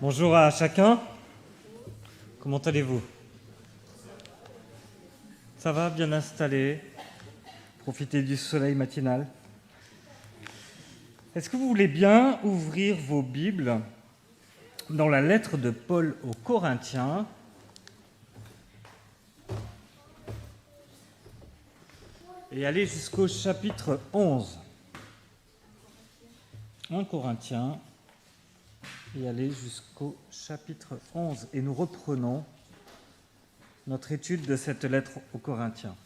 Bonjour à chacun, comment allez-vous? Ça va, bien installé? Profitez du soleil matinal. Est-ce que vous voulez bien ouvrir vos Bibles dans la lettre de Paul aux Corinthiens, et aller jusqu'au chapitre 11. 1 Corinthiens, et aller jusqu'au chapitre 11. Et nous reprenons notre étude de cette lettre aux Corinthiens.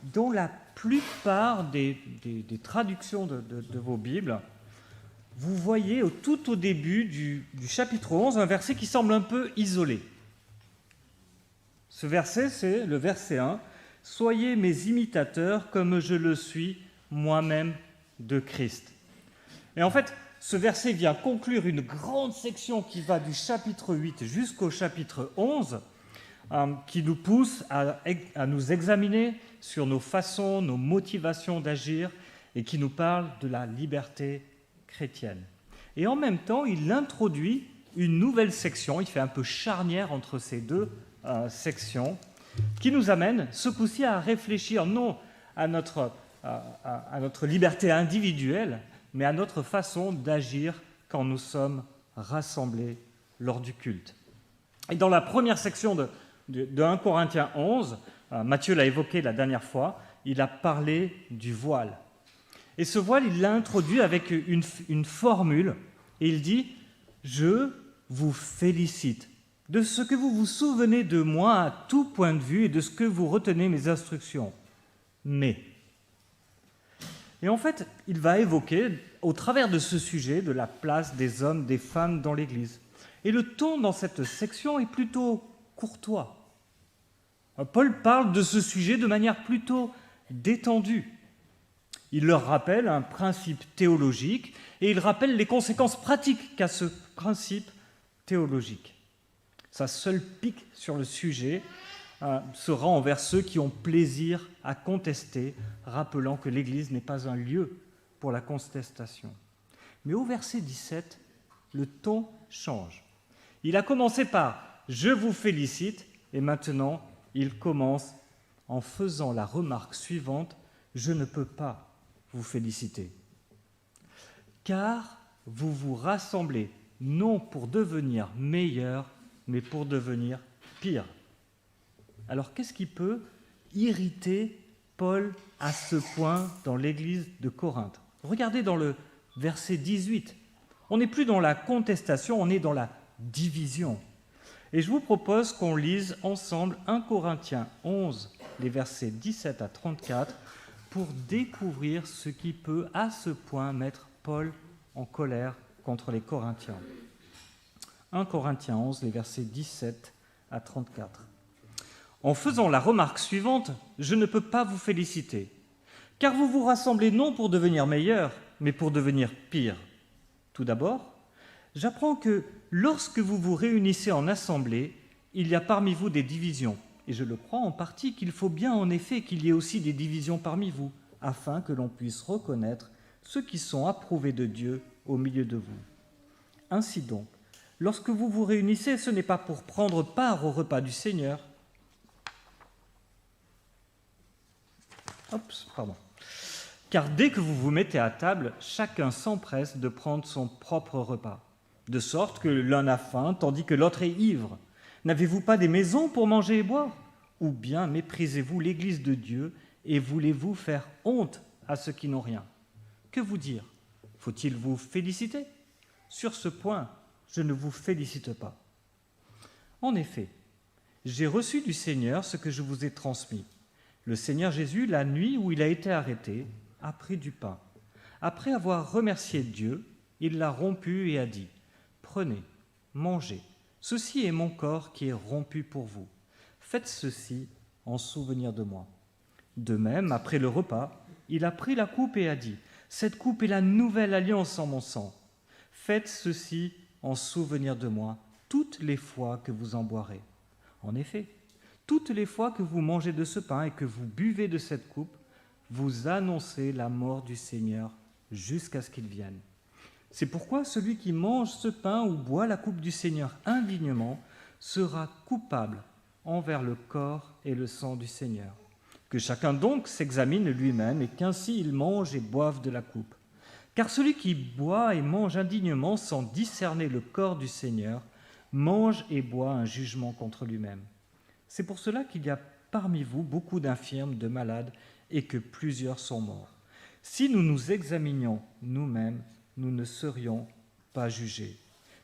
Dans la plupart des traductions de vos Bibles, vous voyez tout au début du chapitre 11 un verset qui semble un peu isolé. Ce verset, c'est le verset 1. « Soyez mes imitateurs comme je le suis moi-même de Christ. » Et en fait, ce verset vient conclure une grande section qui va du chapitre 8 jusqu'au chapitre 11, qui nous pousse à nous examiner sur nos façons, nos motivations d'agir, et qui nous parle de la liberté chrétienne. Et en même temps, il introduit une nouvelle section, il fait un peu charnière entre ces deux sections, qui nous amène ce coup-ci à réfléchir non à notre liberté individuelle, mais à notre façon d'agir quand nous sommes rassemblés lors du culte. Et dans la première section de 1 Corinthiens 11, Matthieu l'a évoqué la dernière fois, il a parlé du voile. Et ce voile, il l'a introduit avec une formule, et il dit « Je vous félicite de ce que vous vous souvenez de moi à tout point de vue et de ce que vous retenez mes instructions. Mais... » Et en fait, il va évoquer, au travers de ce sujet, de la place des hommes, des femmes dans l'Église. Et le ton dans cette section est plutôt courtois. Paul parle de ce sujet de manière plutôt détendue. Il leur rappelle un principe théologique et il rappelle les conséquences pratiques qu'a ce principe théologique. Sa seule pique sur le sujet sera envers ceux qui ont plaisir à contester, rappelant que l'Église n'est pas un lieu pour la contestation. Mais au verset 17, le ton change. Il a commencé par « Je vous félicite » et maintenant il commence en faisant la remarque suivante « Je ne peux pas vous féliciter. Car vous vous rassemblez non pour devenir meilleur, mais pour devenir pire. » Alors qu'est-ce qui peut irriter Paul à ce point dans l'église de Corinthe? Regardez dans le verset 18. On n'est plus dans la contestation, on est dans la division. Et je vous propose qu'on lise ensemble 1 Corinthiens 11, les versets 17 à 34, pour découvrir ce qui peut à ce point mettre Paul en colère contre les Corinthiens. 1 Corinthiens 11, les versets 17 à 34. En faisant la remarque suivante, je ne peux pas vous féliciter, car vous vous rassemblez non pour devenir meilleur, mais pour devenir pire. Tout d'abord, j'apprends que lorsque vous vous réunissez en assemblée, il y a parmi vous des divisions. Et je le crois en partie qu'il faut bien en effet qu'il y ait aussi des divisions parmi vous, afin que l'on puisse reconnaître ceux qui sont approuvés de Dieu au milieu de vous. Ainsi donc, lorsque vous vous réunissez, ce n'est pas pour prendre part au repas du Seigneur. Car dès que vous vous mettez à table, chacun s'empresse de prendre son propre repas, de sorte que l'un a faim tandis que l'autre est ivre. N'avez-vous pas des maisons pour manger et boire? Ou bien méprisez-vous l'Église de Dieu et voulez-vous faire honte à ceux qui n'ont rien? Que vous dire? Faut-il vous féliciter? Sur ce point, je ne vous félicite pas. En effet, j'ai reçu du Seigneur ce que je vous ai transmis. Le Seigneur Jésus, la nuit où il a été arrêté, a pris du pain. Après avoir remercié Dieu, il l'a rompu et a dit « Prenez, mangez, ceci est mon corps qui est rompu pour vous. Faites ceci en souvenir de moi. » De même, après le repas, il a pris la coupe et a dit « Cette coupe est la nouvelle alliance en mon sang. Faites ceci en souvenir de moi toutes les fois que vous en boirez. En effet, toutes les fois que vous mangez de ce pain et que vous buvez de cette coupe, vous annoncez la mort du Seigneur jusqu'à ce qu'il vienne. C'est pourquoi celui qui mange ce pain ou boit la coupe du Seigneur indignement sera coupable envers le corps et le sang du Seigneur. Que chacun donc s'examine lui-même et qu'ainsi il mange et boive de la coupe. Car celui qui boit et mange indignement sans discerner le corps du Seigneur mange et boit un jugement contre lui-même. C'est pour cela qu'il y a parmi vous beaucoup d'infirmes, de malades, et que plusieurs sont morts. Si nous nous examinions nous-mêmes, nous ne serions pas jugés.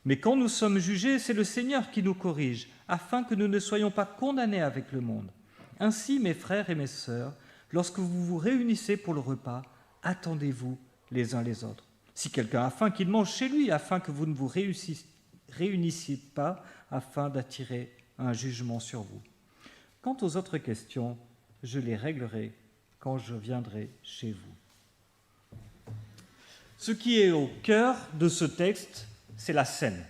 Mais quand nous sommes jugés, c'est le Seigneur qui nous corrige, afin que nous ne soyons pas condamnés avec le monde. Ainsi, mes frères et mes sœurs, lorsque vous vous réunissez pour le repas, attendez-vous les uns les autres. Si quelqu'un a faim, qu'il mange chez lui, afin que vous ne vous réunissiez pas, afin d'attirer un jugement sur vous. Quant aux autres questions, je les réglerai quand je viendrai chez vous. Ce qui est au cœur de ce texte, c'est la scène,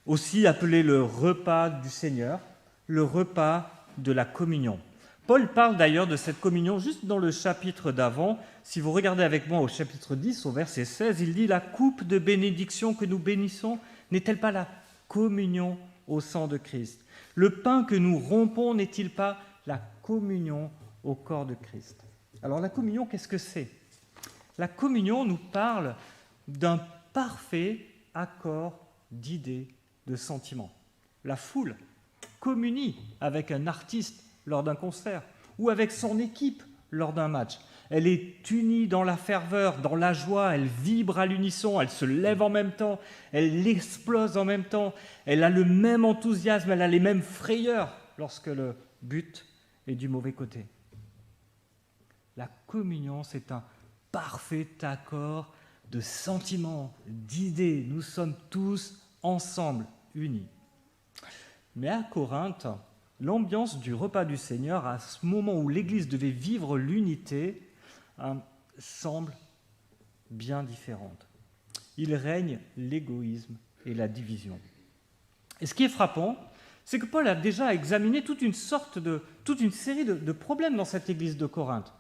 aussi appelé le repas du Seigneur, le repas de la communion. Paul parle d'ailleurs de cette communion juste dans le chapitre d'avant. Si vous regardez avec moi au chapitre 10, au verset 16, il dit « La coupe de bénédiction que nous bénissons n'est-elle pas la communion au sang de Christ ? Le pain que nous rompons n'est-il pas la communion au corps de Christ ?» Alors la communion, qu'est-ce que c'est ? La communion nous parle d'un parfait accord d'idées, de sentiments. La foule communie avec un artiste lors d'un concert ou avec son équipe lors d'un match. Elle est unie dans la ferveur, dans la joie, elle vibre à l'unisson, elle se lève en même temps, elle explose en même temps, elle a le même enthousiasme, elle a les mêmes frayeurs lorsque le but est du mauvais côté. La communion, c'est un parfait accord de sentiments, d'idées. Nous sommes tous ensemble, unis. Mais à Corinthe, l'ambiance du repas du Seigneur, à ce moment où l'Église devait vivre l'unité, semble bien différente. Il règne l'égoïsme et la division. Et ce qui est frappant, c'est que Paul a déjà examiné toute une série de problèmes dans cette Église de Corinthe.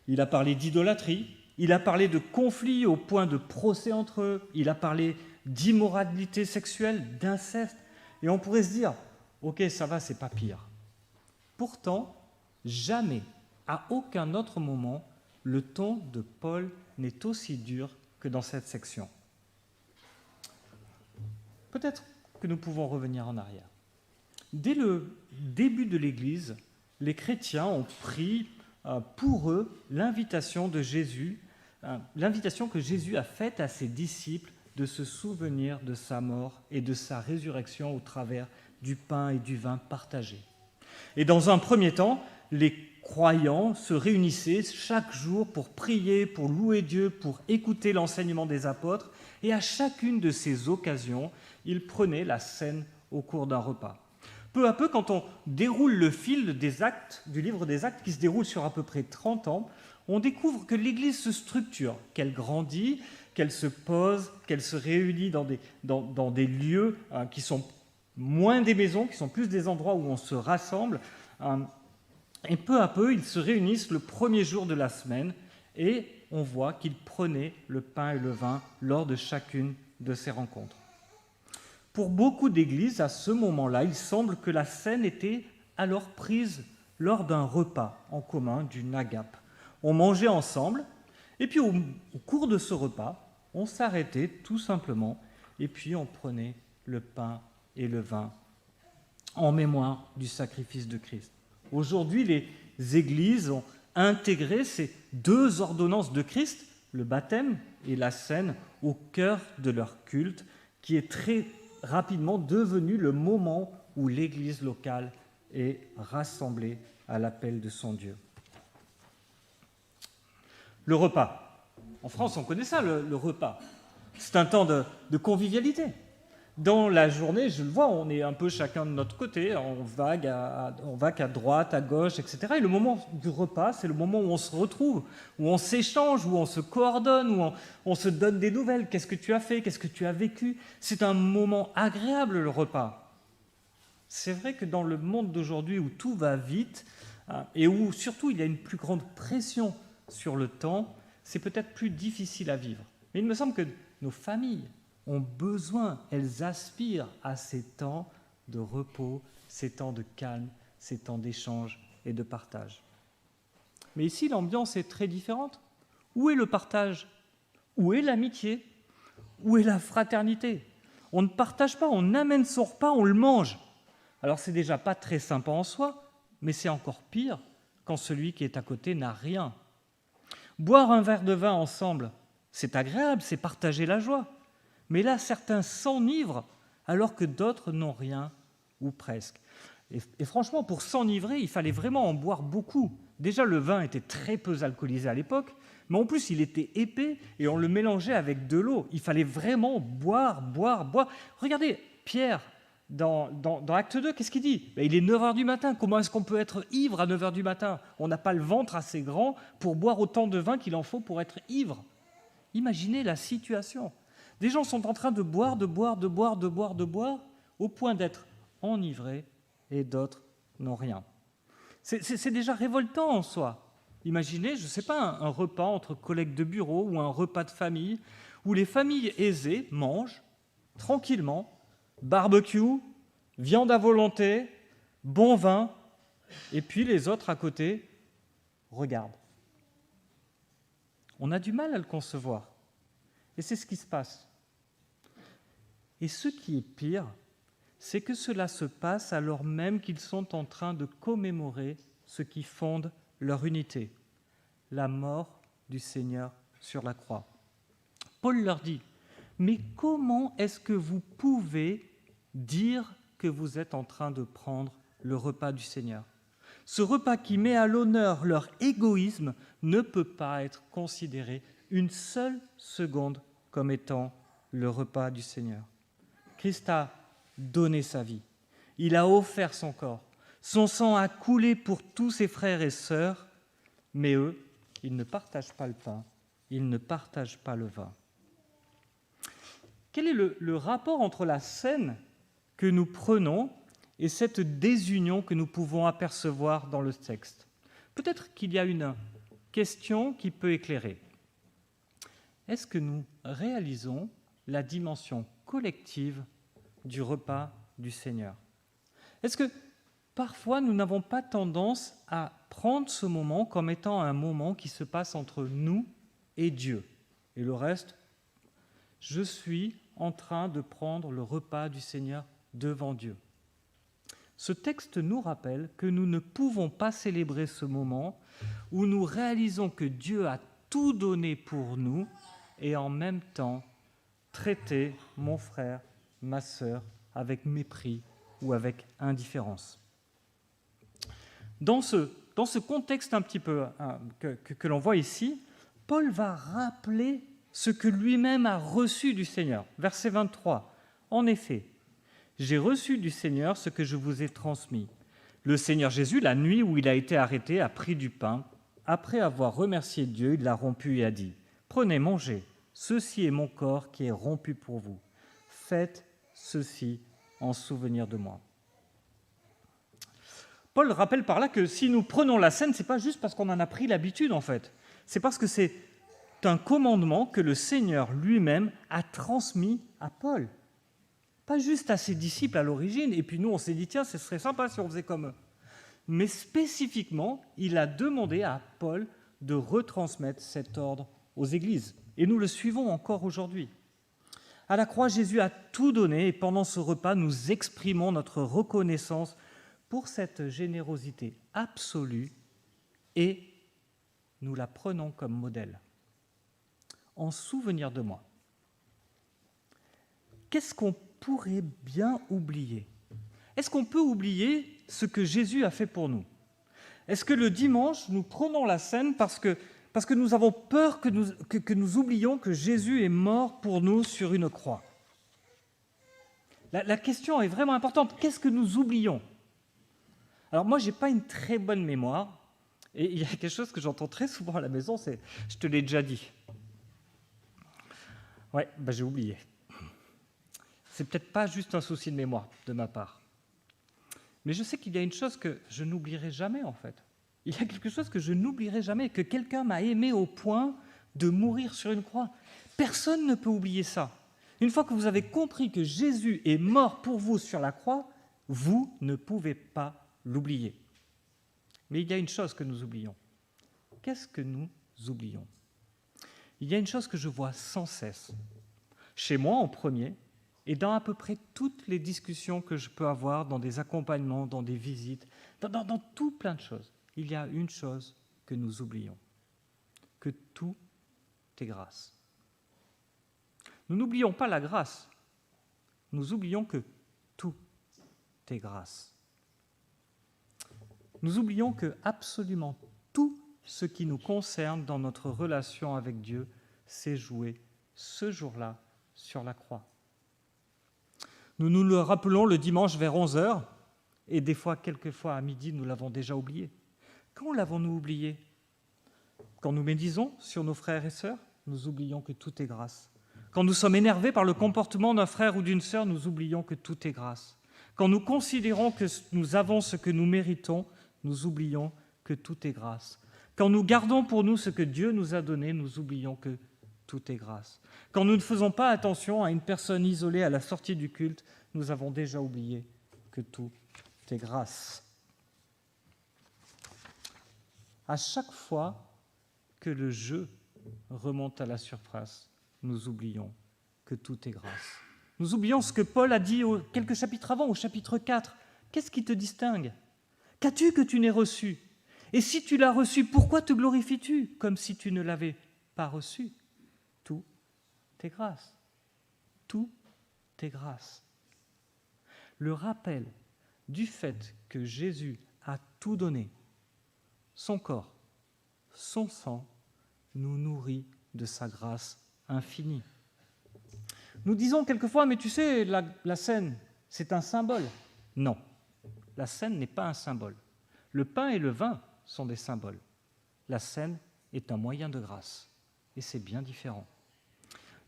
Il a parlé d'idolâtrie, il a parlé de conflits au point de procès entre eux, il a parlé d'immoralité sexuelle, d'inceste, et on pourrait se dire « Ok, ça va, c'est pas pire ». Pourtant, jamais, à aucun autre moment, le ton de Paul n'est aussi dur que dans cette section. Peut-être que nous pouvons revenir en arrière. Dès le début de l'Église, les chrétiens ont pris pour eux l'invitation de Jésus, l'invitation que Jésus a faite à ses disciples de se souvenir de sa mort et de sa résurrection au travers du pain et du vin partagés. Et dans un premier temps, les croyants se réunissaient chaque jour pour prier, pour louer Dieu, pour écouter l'enseignement des apôtres, et à chacune de ces occasions, ils prenaient la scène au cours d'un repas. Peu à peu, quand on déroule le fil des actes, du livre des Actes, qui se déroule sur à peu près 30 ans, on découvre que l'Église se structure, qu'elle grandit, qu'elle se pose, qu'elle se réunit dans des lieux qui sont moins des maisons, qui sont plus des endroits où on se rassemble. Et peu à peu, ils se réunissent le premier jour de la semaine et on voit qu'ils prenaient le pain et le vin lors de chacune de ces rencontres. Pour beaucoup d'églises, à ce moment-là, il semble que la scène était alors prise lors d'un repas en commun, d'une agape. On mangeait ensemble, et puis au cours de ce repas, on s'arrêtait tout simplement, et puis on prenait le pain et le vin en mémoire du sacrifice de Christ. Aujourd'hui, les églises ont intégré ces deux ordonnances de Christ, le baptême et la scène, au cœur de leur culte, qui est très rapidement devenu le moment où l'église locale est rassemblée à l'appel de son Dieu. Le repas. En France, on connaît ça, le repas. C'est un temps de convivialité. Dans la journée, je le vois, on est un peu chacun de notre côté, on vague à droite, à gauche, etc. Et le moment du repas, c'est le moment où on se retrouve, où on s'échange, où on se coordonne, où on se donne des nouvelles. Qu'est-ce que tu as fait ? Qu'est-ce que tu as vécu ? C'est un moment agréable, le repas. C'est vrai que dans le monde d'aujourd'hui où tout va vite, et où surtout il y a une plus grande pression sur le temps, c'est peut-être plus difficile à vivre. Mais il me semble que nos familles ont besoin, elles aspirent à ces temps de repos, ces temps de calme, ces temps d'échange et de partage. Mais ici, l'ambiance est très différente. Où est le partage? Où est l'amitié? Où est la fraternité? On ne partage pas, on amène son repas, on le mange. Alors c'est déjà pas très sympa en soi, mais c'est encore pire quand celui qui est à côté n'a rien. Boire un verre de vin ensemble, c'est agréable, c'est partager la joie. Mais là, certains s'enivrent alors que d'autres n'ont rien, ou presque. Et franchement, pour s'enivrer, il fallait vraiment en boire beaucoup. Déjà, le vin était très peu alcoolisé à l'époque, mais en plus, il était épais et on le mélangeait avec de l'eau. Il fallait vraiment boire, boire, boire. Regardez, Pierre, dans Acte 2, qu'est-ce qu'il dit? Il est 9h du matin. Comment est-ce qu'on peut être ivre à 9h du matin? On n'a pas le ventre assez grand pour boire autant de vin qu'il en faut pour être ivre. Imaginez la situation. Des gens sont en train de boire, au point d'être enivrés, et d'autres n'ont rien. C'est déjà révoltant en soi. Imaginez, je ne sais pas, un repas entre collègues de bureau ou un repas de famille où les familles aisées mangent tranquillement, barbecue, viande à volonté, bon vin, et puis les autres à côté regardent. On a du mal à le concevoir. Et c'est ce qui se passe. Et ce qui est pire, c'est que cela se passe alors même qu'ils sont en train de commémorer ce qui fonde leur unité, la mort du Seigneur sur la croix. Paul leur dit, mais comment est-ce que vous pouvez dire que vous êtes en train de prendre le repas du Seigneur? Ce repas qui met à l'honneur leur égoïsme ne peut pas être considéré une seule seconde comme étant le repas du Seigneur. Christ a donné sa vie, il a offert son corps, son sang a coulé pour tous ses frères et sœurs, mais eux, ils ne partagent pas le pain, ils ne partagent pas le vin. Quel est le rapport entre la scène que nous prenons et cette désunion que nous pouvons apercevoir dans le texte? Peut-être qu'il y a une question qui peut éclairer. Est-ce que nous réalisons la dimension collective du repas du Seigneur? Est-ce que parfois nous n'avons pas tendance à prendre ce moment comme étant un moment qui se passe entre nous et Dieu? Et le reste, je suis en train de prendre le repas du Seigneur devant Dieu. Ce texte nous rappelle que nous ne pouvons pas célébrer ce moment où nous réalisons que Dieu a tout donné pour nous et en même temps traiter mon frère, ma sœur avec mépris ou avec indifférence. Dans ce contexte un petit peu que l'on voit ici, Paul va rappeler ce que lui-même a reçu du Seigneur. Verset 23. En effet, j'ai reçu du Seigneur ce que je vous ai transmis. Le Seigneur Jésus, la nuit où il a été arrêté, a pris du pain. Après avoir remercié Dieu, il l'a rompu et a dit : prenez, mangez, ceci est mon corps qui est rompu pour vous. Faites ceci en souvenir de moi. Paul rappelle par là que si nous prenons la scène, ce n'est pas juste parce qu'on en a pris l'habitude en fait. C'est parce que c'est un commandement que le Seigneur lui-même a transmis à Paul. Pas juste à ses disciples à l'origine, et puis nous on s'est dit tiens, ce serait sympa si on faisait comme eux. Mais spécifiquement, il a demandé à Paul de retransmettre cet ordre aux églises. Et nous le suivons encore aujourd'hui. À la croix, Jésus a tout donné, et pendant ce repas, nous exprimons notre reconnaissance pour cette générosité absolue, et nous la prenons comme modèle. En souvenir de moi. Qu'est-ce qu'on pourrait bien oublier? Est-ce qu'on peut oublier ce que Jésus a fait pour nous? Est-ce que le dimanche, nous prenons la scène parce que nous avons peur que nous oublions que Jésus est mort pour nous sur une croix? La question est vraiment importante. Qu'est-ce que nous oublions? Alors moi, je n'ai pas une très bonne mémoire, et il y a quelque chose que j'entends très souvent à la maison, c'est « je te l'ai déjà dit ». Ouais, j'ai oublié. C'est peut-être pas juste un souci de mémoire de ma part. Mais je sais qu'il y a une chose que je n'oublierai jamais, en fait. Il y a quelque chose que je n'oublierai jamais, que quelqu'un m'a aimé au point de mourir sur une croix. Personne ne peut oublier ça. Une fois que vous avez compris que Jésus est mort pour vous sur la croix, vous ne pouvez pas l'oublier. Mais il y a une chose que nous oublions. Qu'est-ce que nous oublions ? Il y a une chose que je vois sans cesse, chez moi en premier, et dans à peu près toutes les discussions que je peux avoir dans des accompagnements, dans des visites, dans tout plein de choses. Il y a une chose que nous oublions, que tout est grâce. Nous n'oublions pas la grâce, nous oublions que tout est grâce. Nous oublions que absolument tout ce qui nous concerne dans notre relation avec Dieu s'est joué ce jour-là sur la croix. Nous nous le rappelons le dimanche vers 11h, et des fois, quelquefois à midi, nous l'avons déjà oublié. Quand l'avons-nous oublié ? Quand nous médisons sur nos frères et sœurs, nous oublions que tout est grâce. Quand nous sommes énervés par le comportement d'un frère ou d'une sœur, nous oublions que tout est grâce. Quand nous considérons que nous avons ce que nous méritons, nous oublions que tout est grâce. Quand nous gardons pour nous ce que Dieu nous a donné, nous oublions que tout est grâce. Quand nous ne faisons pas attention à une personne isolée à la sortie du culte, nous avons déjà oublié que tout est grâce. À chaque fois que le jeu remonte à la surface, nous oublions que tout est grâce. Nous oublions ce que Paul a dit quelques chapitres avant, au chapitre 4. Qu'est-ce qui te distingue ? Qu'as-tu que tu n'aies reçu ? Et si tu l'as reçu, pourquoi te glorifies-tu comme si tu ne l'avais pas reçu ? Tout est grâce. Tout est grâce. Le rappel du fait que Jésus a tout donné, son corps, son sang, nous nourrit de sa grâce infinie. Nous disons quelquefois, mais tu sais, la scène, c'est un symbole. Non, la scène n'est pas un symbole. Le pain et le vin sont des symboles. La scène est un moyen de grâce, et c'est bien différent.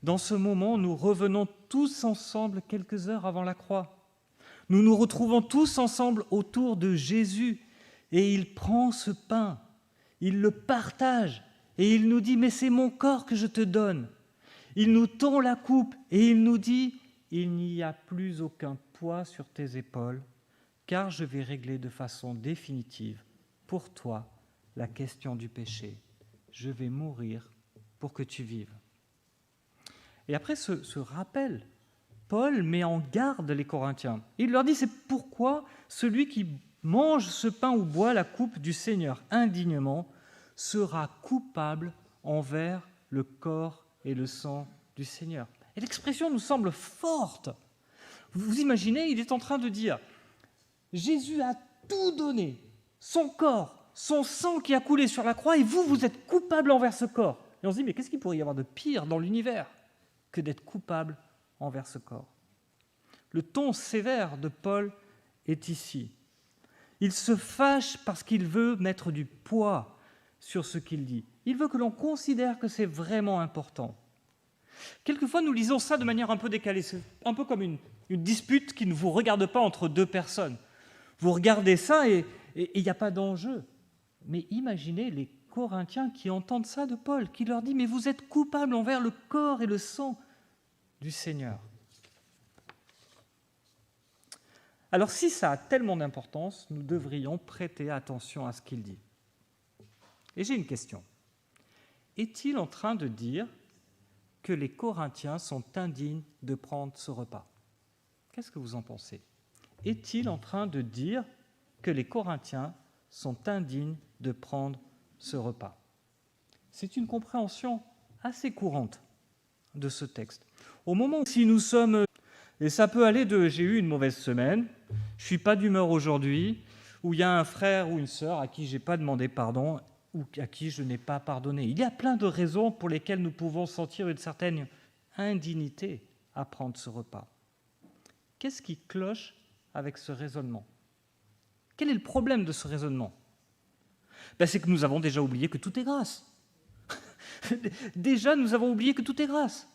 Dans ce moment, nous revenons tous ensemble quelques heures avant la croix. Nous nous retrouvons tous ensemble autour de Jésus, et il prend ce pain, il le partage, et il nous dit « mais c'est mon corps que je te donne ». Il nous tend la coupe, et il nous dit « il n'y a plus aucun poids sur tes épaules, car je vais régler de façon définitive pour toi la question du péché. Je vais mourir pour que tu vives. » Et après ce rappel, Paul met en garde les Corinthiens. Il leur dit, c'est pourquoi celui qui mange ce pain ou boit la coupe du Seigneur indignement sera coupable envers le corps et le sang du Seigneur. Et l'expression nous semble forte. Vous imaginez, il est en train de dire, Jésus a tout donné, son corps, son sang qui a coulé sur la croix, et vous êtes coupable envers ce corps. Et on se dit, mais qu'est-ce qu'il pourrait y avoir de pire dans l'univers que d'être coupable envers ce corps ? Le ton sévère de Paul est ici. Il se fâche parce qu'il veut mettre du poids sur ce qu'il dit. Il veut que l'on considère que c'est vraiment important. Quelquefois, nous lisons ça de manière un peu décalée. C'est un peu comme une dispute qui ne vous regarde pas entre deux personnes. Vous regardez ça et il n'y a pas d'enjeu. Mais imaginez les Corinthiens qui entendent ça de Paul, qui leur dit « mais vous êtes coupables envers le corps et le sang du Seigneur ». Alors si ça a tellement d'importance, nous devrions prêter attention à ce qu'il dit. Et j'ai une question. Est-il en train de dire que les Corinthiens sont indignes de prendre ce repas ? Qu'est-ce que vous en pensez ? Est-il en train de dire que les Corinthiens sont indignes de prendre ce repas ? C'est une compréhension assez courante de ce texte. Au moment où si nous sommes... Et ça peut aller de « j'ai eu une mauvaise semaine, je ne suis pas d'humeur aujourd'hui », ou il y a un frère ou une sœur à qui je n'ai pas demandé pardon, ou à qui je n'ai pas pardonné. Il y a plein de raisons pour lesquelles nous pouvons sentir une certaine indignité à prendre ce repas. Qu'est-ce qui cloche avec ce raisonnement ? Quel est le problème de ce raisonnement ? C'est que nous avons déjà oublié que tout est grâce. Déjà, nous avons oublié que tout est grâce.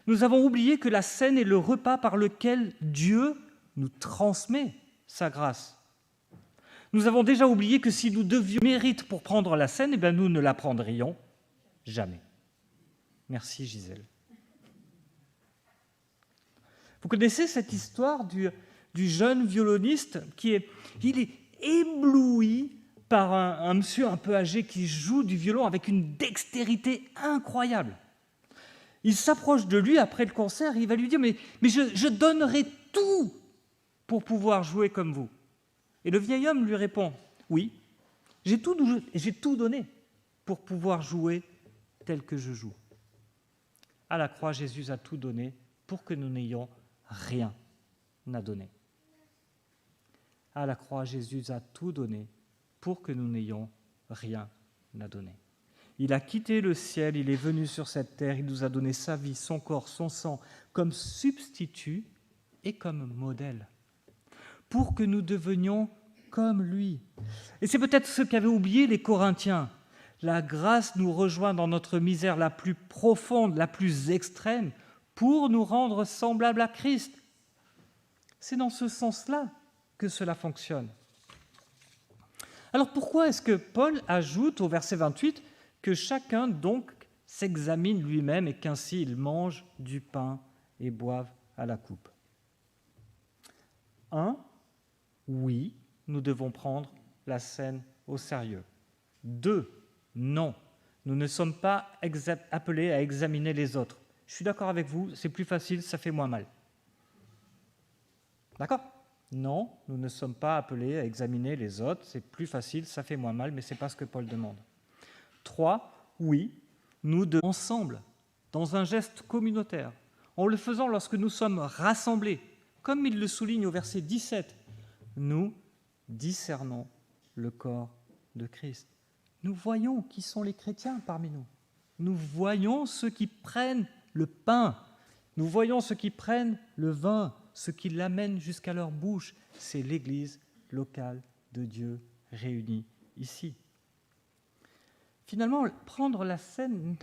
Nous avons oublié que la scène est le repas par lequel Dieu nous transmet sa grâce. Nous avons déjà oublié que si nous devions mériter pour prendre la scène, eh bien nous ne la prendrions jamais. Merci Gisèle. Vous connaissez cette histoire du jeune violoniste il est ébloui par un monsieur un peu âgé qui joue du violon avec une dextérité incroyable. Il s'approche de lui après le concert et il va lui dire « Mais je donnerai tout pour pouvoir jouer comme vous. » Et le vieil homme lui répond « Oui, j'ai tout donné pour pouvoir jouer tel que je joue. » À la croix, Jésus a tout donné pour que nous n'ayons rien à donner. À la croix, Jésus a tout donné pour que nous n'ayons rien à donner. Il a quitté le ciel, il est venu sur cette terre, il nous a donné sa vie, son corps, son sang, comme substitut et comme modèle, pour que nous devenions comme lui. Et c'est peut-être ce qu'avaient oublié les Corinthiens. La grâce nous rejoint dans notre misère la plus profonde, la plus extrême, pour nous rendre semblables à Christ. C'est dans ce sens-là que cela fonctionne. Alors pourquoi est-ce que Paul ajoute au verset 28 que chacun donc s'examine lui-même et qu'ainsi il mange du pain et boive à la coupe? 1. Oui, nous devons prendre la scène au sérieux. 2. Non, nous ne sommes pas appelés à examiner les autres. Je suis d'accord avec vous, c'est plus facile, ça fait moins mal. D'accord ? Non, nous ne sommes pas appelés à examiner les autres, c'est plus facile, ça fait moins mal, mais ce n'est pas ce que Paul demande. 3. Oui, nous devons ensemble, dans un geste communautaire, en le faisant lorsque nous sommes rassemblés, comme il le souligne au verset 17, nous discernons le corps de Christ. Nous voyons qui sont les chrétiens parmi nous. Nous voyons ceux qui prennent le pain. Nous voyons ceux qui prennent le vin, ceux qui l'amènent jusqu'à leur bouche. C'est l'Église locale de Dieu réunie ici. Finalement, prendre la scène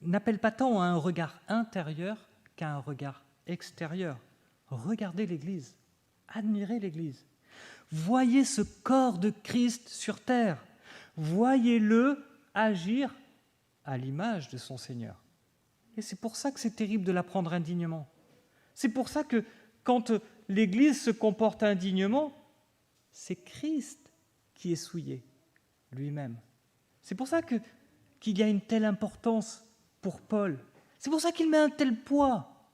n'appelle pas tant à un regard intérieur qu'à un regard extérieur. Regardez l'Église, admirez l'Église. Voyez ce corps de Christ sur terre. Voyez-le agir à l'image de son Seigneur. Et c'est pour ça que c'est terrible de la prendre indignement. C'est pour ça que quand l'Église se comporte indignement, c'est Christ qui est souillé lui-même. C'est pour ça qu'il y a une telle importance pour Paul. C'est pour ça qu'il met un tel poids,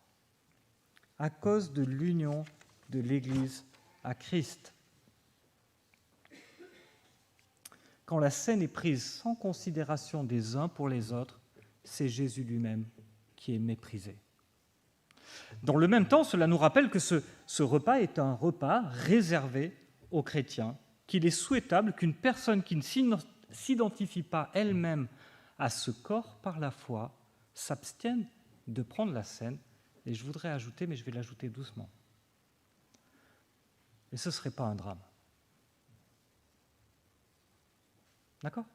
à cause de l'union de l'Église à Christ. Quand la scène est prise sans considération des uns pour les autres, c'est Jésus lui-même qui est méprisé. Dans le même temps, cela nous rappelle que ce repas est un repas réservé aux chrétiens, qu'il est souhaitable qu'une personne qui ne s'identifie pas elle-même à ce corps par la foi s'abstienne de prendre la scène. Et je voudrais ajouter, mais je vais l'ajouter doucement. Et ce ne serait pas un drame. D'accord ?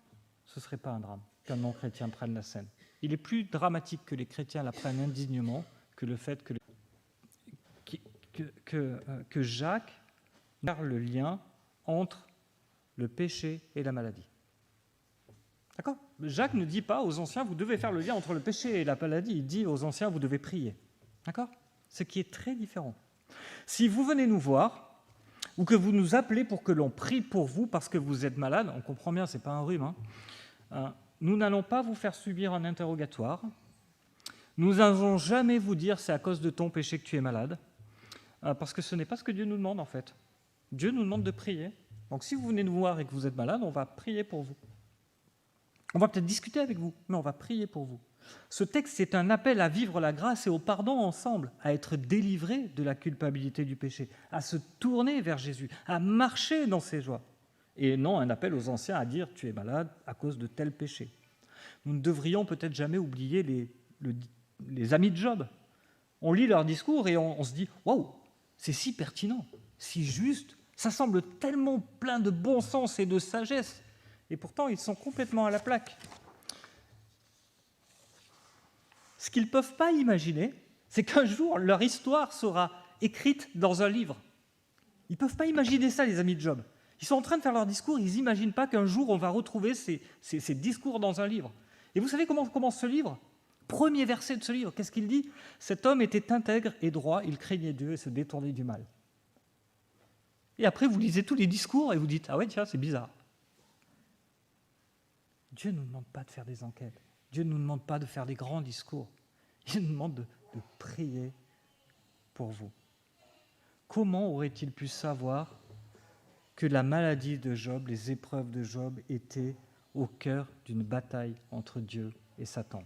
Ce ne serait pas un drame qu'un non-chrétien prenne la scène. Il est plus dramatique que les chrétiens la prennent indignement que le fait que Jacques garde le lien entre le péché et la maladie. D'accord ? Jacques ne dit pas aux anciens, vous devez faire le lien entre le péché et la maladie. Il dit aux anciens, vous devez prier. D'accord ? Ce qui est très différent. Si vous venez nous voir, ou que vous nous appelez pour que l'on prie pour vous parce que vous êtes malade, on comprend bien, ce n'est pas un rhume, nous n'allons pas vous faire subir un interrogatoire. Nous n'allons jamais vous dire c'est à cause de ton péché que tu es malade, parce que ce n'est pas ce que Dieu nous demande en fait. Dieu nous demande de prier. Donc si vous venez nous voir et que vous êtes malade, on va prier pour vous. On va peut-être discuter avec vous, mais on va prier pour vous. Ce texte, c'est un appel à vivre la grâce et au pardon ensemble, à être délivrés de la culpabilité du péché, à se tourner vers Jésus, à marcher dans ses joies. Et non un appel aux anciens à dire « tu es malade à cause de tel péché ». Nous ne devrions peut-être jamais oublier les amis de Job. On lit leur discours et on se dit « waouh, c'est si pertinent, si juste, ça semble tellement plein de bon sens et de sagesse ». Et pourtant, ils sont complètement à la plaque. Ce qu'ils ne peuvent pas imaginer, c'est qu'un jour, leur histoire sera écrite dans un livre. Ils ne peuvent pas imaginer ça, les amis de Job. Ils sont en train de faire leur discours, ils n'imaginent pas qu'un jour on va retrouver ces discours dans un livre. Et vous savez comment commence ce livre ? Premier verset de ce livre, qu'est-ce qu'il dit ? Cet homme était intègre et droit, il craignait Dieu et se détournait du mal. Et après, vous lisez tous les discours et vous dites « Ah ouais, tiens, c'est bizarre ». Dieu ne nous demande pas de faire des enquêtes. Dieu ne nous demande pas de faire des grands discours. Il nous demande de prier pour vous. Comment aurait-il pu savoir que la maladie de Job, les épreuves de Job étaient au cœur d'une bataille entre Dieu et Satan ?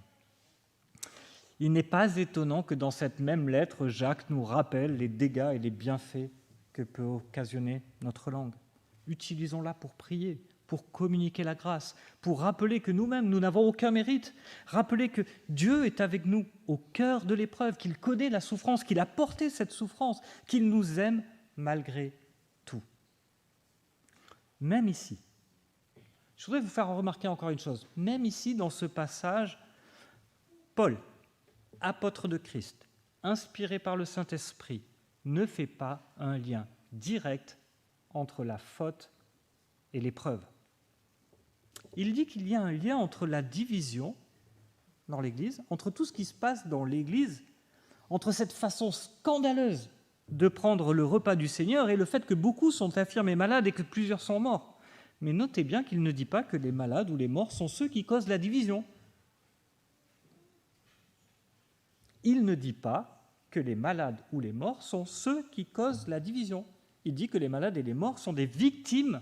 Il n'est pas étonnant que dans cette même lettre, Jacques nous rappelle les dégâts et les bienfaits que peut occasionner notre langue. Utilisons-la pour prier, pour communiquer la grâce, pour rappeler que nous-mêmes, nous n'avons aucun mérite, rappeler que Dieu est avec nous au cœur de l'épreuve, qu'il connaît la souffrance, qu'il a porté cette souffrance, qu'il nous aime malgré tout. Même ici, je voudrais vous faire remarquer encore une chose, même ici, dans ce passage, Paul, apôtre de Christ, inspiré par le Saint-Esprit, ne fait pas un lien direct entre la faute et l'épreuve. Il dit qu'il y a un lien entre la division dans l'Église, entre tout ce qui se passe dans l'Église, entre cette façon scandaleuse de prendre le repas du Seigneur et le fait que beaucoup sont affirmés malades et que plusieurs sont morts. Mais notez bien qu'il ne dit pas que les malades ou les morts sont ceux qui causent la division. Il ne dit pas que les malades ou les morts sont ceux qui causent la division. Il dit que les malades et les morts sont des victimes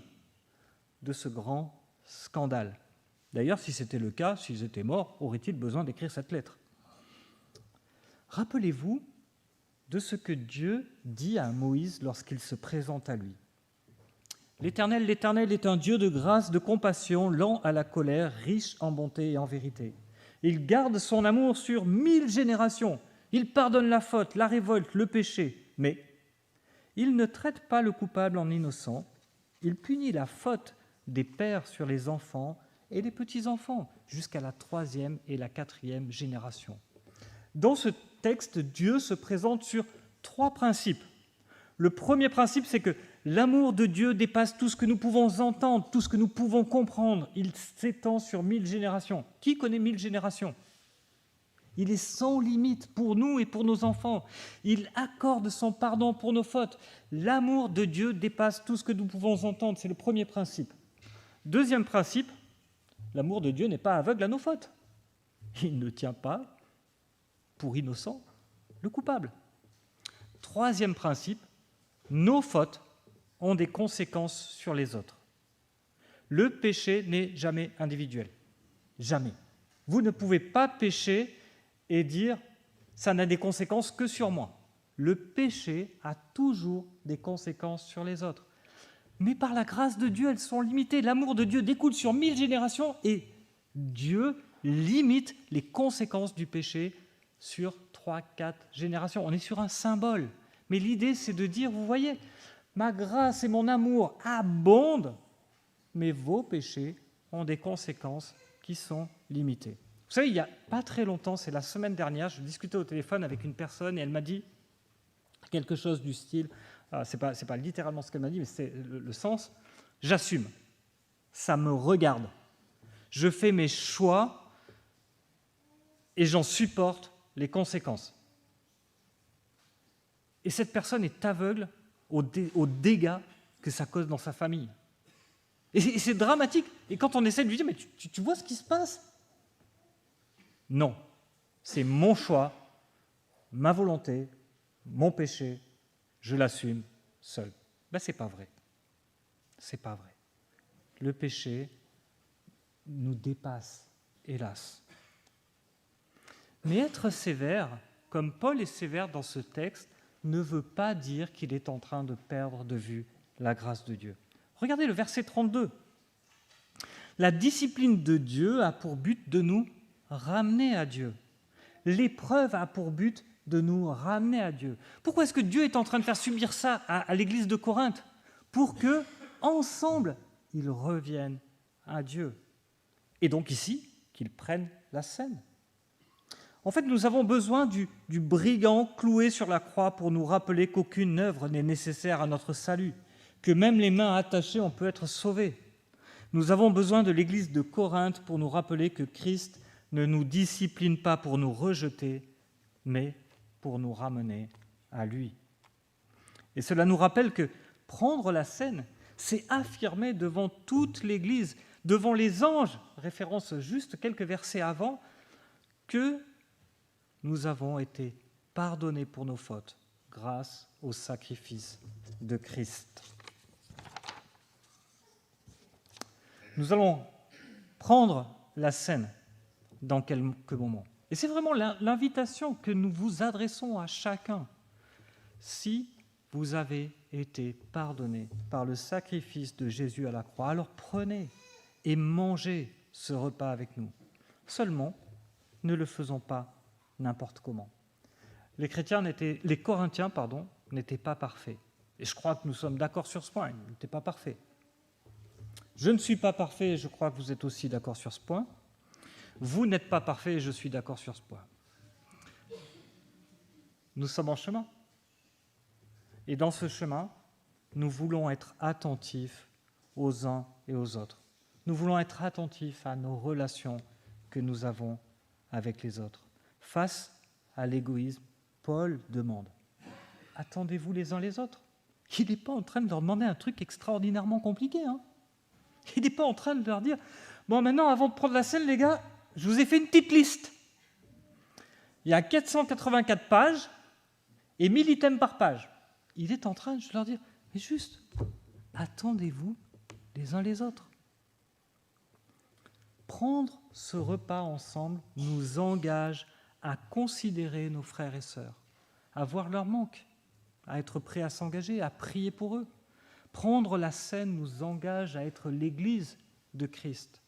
de ce grand scandale. D'ailleurs, si c'était le cas, s'ils étaient morts, aurait-il besoin d'écrire cette lettre ? Rappelez-vous de ce que Dieu dit à Moïse lorsqu'il se présente à lui. L'Éternel est un Dieu de grâce, de compassion, lent à la colère, riche en bonté et en vérité. Il garde son amour sur 1000 générations. Il pardonne la faute, la révolte, le péché. Mais il ne traite pas le coupable en innocent. Il punit la faute des pères sur les enfants et les petits-enfants, jusqu'à la 3e et la 4e génération. Dans ce texte, Dieu se présente sur 3 principes. Le premier principe, c'est que l'amour de Dieu dépasse tout ce que nous pouvons entendre, tout ce que nous pouvons comprendre. Il s'étend sur 1000 générations. Qui connaît 1000 générations ? Il est sans limite pour nous et pour nos enfants. Il accorde son pardon pour nos fautes. L'amour de Dieu dépasse tout ce que nous pouvons entendre. C'est le premier principe. Deuxième principe, l'amour de Dieu n'est pas aveugle à nos fautes. Il ne tient pas pour innocent le coupable. Troisième principe, nos fautes ont des conséquences sur les autres. Le péché n'est jamais individuel. Jamais. Vous ne pouvez pas pécher et dire « ça n'a des conséquences que sur moi ». Le péché a toujours des conséquences sur les autres. Mais par la grâce de Dieu, elles sont limitées. L'amour de Dieu découle sur 1000 générations et Dieu limite les conséquences du péché sur 3-4 générations. On est sur un symbole. Mais l'idée, c'est de dire, vous voyez, ma grâce et mon amour abondent, mais vos péchés ont des conséquences qui sont limitées. Vous savez, il n'y a pas très longtemps, c'est la semaine dernière, je discutais au téléphone avec une personne et elle m'a dit quelque chose du style, c'est pas littéralement ce qu'elle m'a dit, mais c'est le sens, j'assume, ça me regarde, je fais mes choix et j'en supporte les conséquences. Et cette personne est aveugle aux dégâts que ça cause dans sa famille. Et c'est dramatique. Et quand on essaie de lui dire, mais tu vois ce qui se passe ? Non, c'est mon choix, ma volonté, mon péché, je l'assume seul. Ben, c'est pas vrai. C'est pas vrai. Le péché nous dépasse, hélas. Mais être sévère, comme Paul est sévère dans ce texte, ne veut pas dire qu'il est en train de perdre de vue la grâce de Dieu. Regardez le verset 32. La discipline de Dieu a pour but de nous ramener à Dieu. L'épreuve a pour but de nous ramener à Dieu. Pourquoi est-ce que Dieu est en train de faire subir ça à l'église de Corinthe ? Pour que, ensemble, ils reviennent à Dieu. Et donc ici, qu'ils prennent la scène. En fait, nous avons besoin du brigand cloué sur la croix pour nous rappeler qu'aucune œuvre n'est nécessaire à notre salut, que même les mains attachées, on peut être sauvé. Nous avons besoin de l'Église de Corinthe pour nous rappeler que Christ ne nous discipline pas pour nous rejeter, mais pour nous ramener à lui. Et cela nous rappelle que prendre la scène, c'est affirmer devant toute l'Église, devant les anges, référence juste quelques versets avant, que nous avons été pardonnés pour nos fautes grâce au sacrifice de Christ. Nous allons prendre la scène dans quelques moments. Et c'est vraiment l'invitation que nous vous adressons à chacun. Si vous avez été pardonné par le sacrifice de Jésus à la croix, alors prenez et mangez ce repas avec nous. Seulement, ne le faisons pas n'importe comment. Les Corinthiens n'étaient pas parfaits. Et je crois que nous sommes d'accord sur ce point, ils n'étaient pas parfaits. Je ne suis pas parfait et je crois que vous êtes aussi d'accord sur ce point. Vous n'êtes pas parfait et je suis d'accord sur ce point. Nous sommes en chemin. Et dans ce chemin, nous voulons être attentifs aux uns et aux autres. Nous voulons être attentifs à nos relations que nous avons avec les autres. Face à l'égoïsme, Paul demande « Attendez-vous les uns les autres ?» Il n'est pas en train de leur demander un truc extraordinairement compliqué. Il n'est pas en train de leur dire « Bon, maintenant, avant de prendre la scène, les gars, je vous ai fait une petite liste. Il y a 484 pages et 1000 items par page. » Il est en train de leur dire « Mais juste, attendez-vous les uns les autres. » Prendre ce repas ensemble nous engage à considérer nos frères et sœurs, à voir leur manque, à être prêts à s'engager, à prier pour eux. Prendre la scène nous engage à être l'Église de Christ.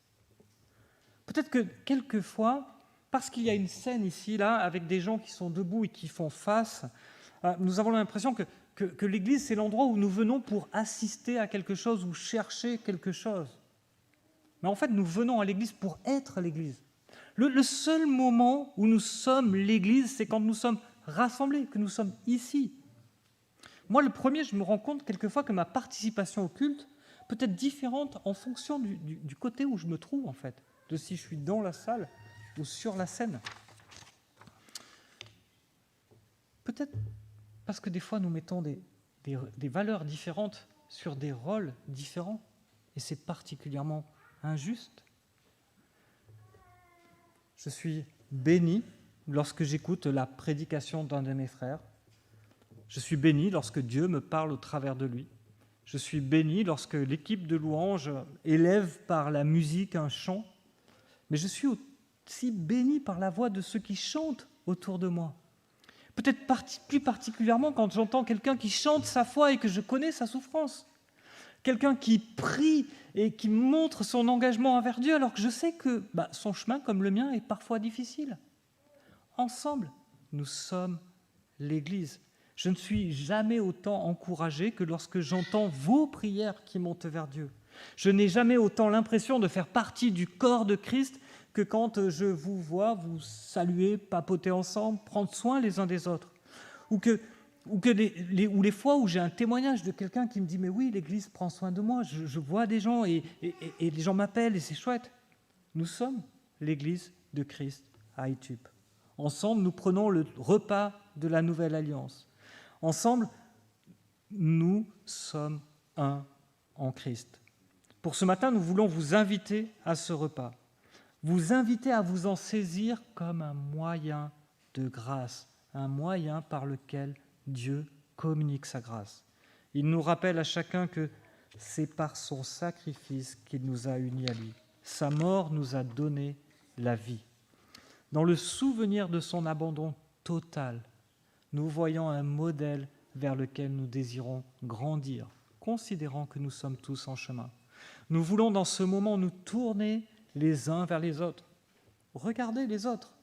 Peut-être que quelquefois, parce qu'il y a une scène ici, là, avec des gens qui sont debout et qui font face, nous avons l'impression que l'Église, c'est l'endroit où nous venons pour assister à quelque chose ou chercher quelque chose. Mais en fait, nous venons à l'Église pour être l'Église. Le seul moment où nous sommes l'Église, c'est quand nous sommes rassemblés, que nous sommes ici. Moi, le premier, je me rends compte quelquefois que ma participation au culte peut être différente en fonction du côté où je me trouve, en fait, de si je suis dans la salle ou sur la scène. Peut-être parce que des fois, nous mettons des valeurs différentes sur des rôles différents, et c'est particulièrement injuste. Je suis béni lorsque j'écoute la prédication d'un de mes frères. Je suis béni lorsque Dieu me parle au travers de lui. Je suis béni lorsque l'équipe de louanges élève par la musique un chant. Mais je suis aussi béni par la voix de ceux qui chantent autour de moi. Peut-être plus particulièrement quand j'entends quelqu'un qui chante sa foi et que je connais sa souffrance. Quelqu'un qui prie et qui montre son engagement envers Dieu alors que je sais que son chemin, comme le mien, est parfois difficile. Ensemble, nous sommes l'Église. Je ne suis jamais autant encouragé que lorsque j'entends vos prières qui montent vers Dieu. Je n'ai jamais autant l'impression de faire partie du corps de Christ que quand je vous vois vous saluer, papoter ensemble, prendre soin les uns des autres. Ou les fois où j'ai un témoignage de quelqu'un qui me dit « Mais oui, l'Église prend soin de moi, je vois des gens et les gens m'appellent et c'est chouette. » Nous sommes l'Église de Christ à Itup. Ensemble, nous prenons le repas de la Nouvelle Alliance. Ensemble, nous sommes un en Christ. Pour ce matin, nous voulons vous inviter à ce repas, vous inviter à vous en saisir comme un moyen de grâce, un moyen par lequel Dieu communique sa grâce. Il nous rappelle à chacun que c'est par son sacrifice qu'il nous a unis à lui. Sa mort nous a donné la vie. Dans le souvenir de son abandon total, nous voyons un modèle vers lequel nous désirons grandir, considérant que nous sommes tous en chemin. Nous voulons dans ce moment nous tourner les uns vers les autres, regarder les autres,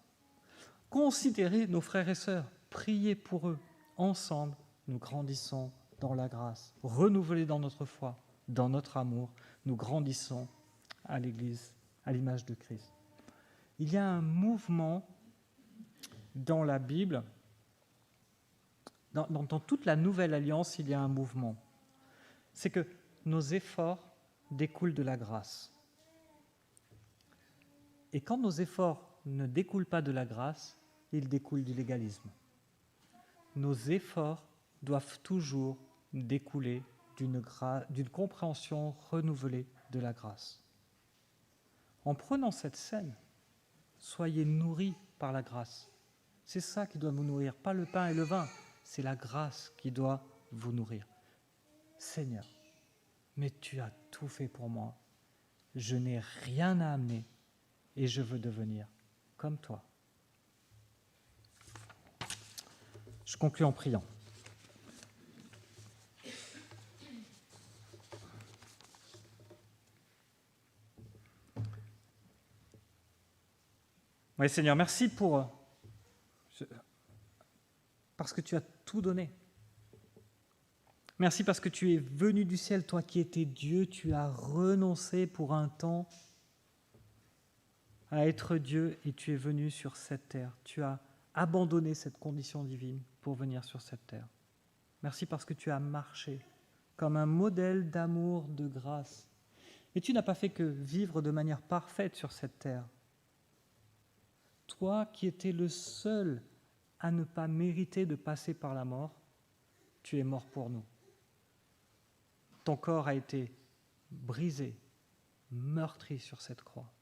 considérer nos frères et sœurs, prier pour eux. Ensemble, nous grandissons dans la grâce, renouvelés dans notre foi, dans notre amour, nous grandissons à l'Église, à l'image de Christ. Il y a un mouvement dans la Bible, dans toute la Nouvelle Alliance, il y a un mouvement. c'est que nos efforts découlent de la grâce. Et quand nos efforts ne découlent pas de la grâce, ils découlent du légalisme. Nos efforts doivent toujours découler d'une compréhension renouvelée de la grâce. En prenant cette scène, soyez nourris par la grâce. C'est ça qui doit vous nourrir, pas le pain et le vin, c'est la grâce qui doit vous nourrir. Seigneur, mais tu as tout fait pour moi. Je n'ai rien à amener et je veux devenir comme toi. Je conclus en priant. Oui, Seigneur, merci parce que tu as tout donné. Merci parce que tu es venu du ciel, toi qui étais Dieu, tu as renoncé pour un temps à être Dieu et tu es venu sur cette terre. Tu as abandonné cette condition divine pour venir sur cette terre. Merci parce que tu as marché comme un modèle d'amour, de grâce. Et tu n'as pas fait que vivre de manière parfaite sur cette terre. Toi qui étais le seul à ne pas mériter de passer par la mort, tu es mort pour nous. Ton corps a été brisé, meurtri sur cette croix.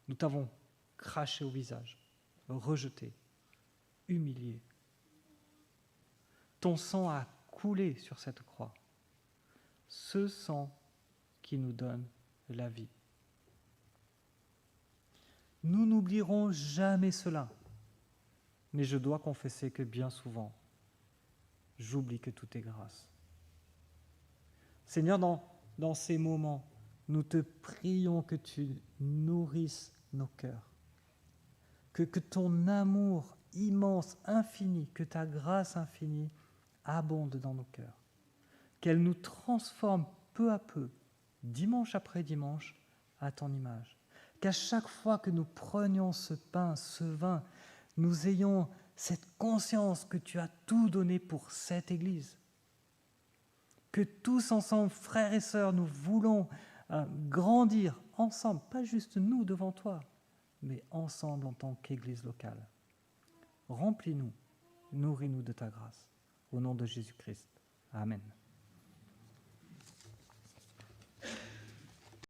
Nous t'avons craché au visage, rejeté, humilié. Ton sang a coulé sur cette croix. Ce sang qui nous donne la vie. Nous n'oublierons jamais cela, mais je dois confesser que bien souvent, j'oublie que tout est grâce. Seigneur, dans ces moments, nous te prions que tu nourrisses nos cœurs, que ton amour immense, infini, que ta grâce infinie abonde dans nos cœurs, qu'elle nous transforme peu à peu, dimanche après dimanche, à ton image. Qu'à chaque fois que nous prenions ce pain, ce vin, nous ayons cette conscience que tu as tout donné pour cette Église. Que tous ensemble, frères et sœurs, nous voulons grandir ensemble, pas juste nous devant toi, mais ensemble en tant qu'Église locale. Remplis-nous, nourris-nous de ta grâce. Au nom de Jésus-Christ. Amen.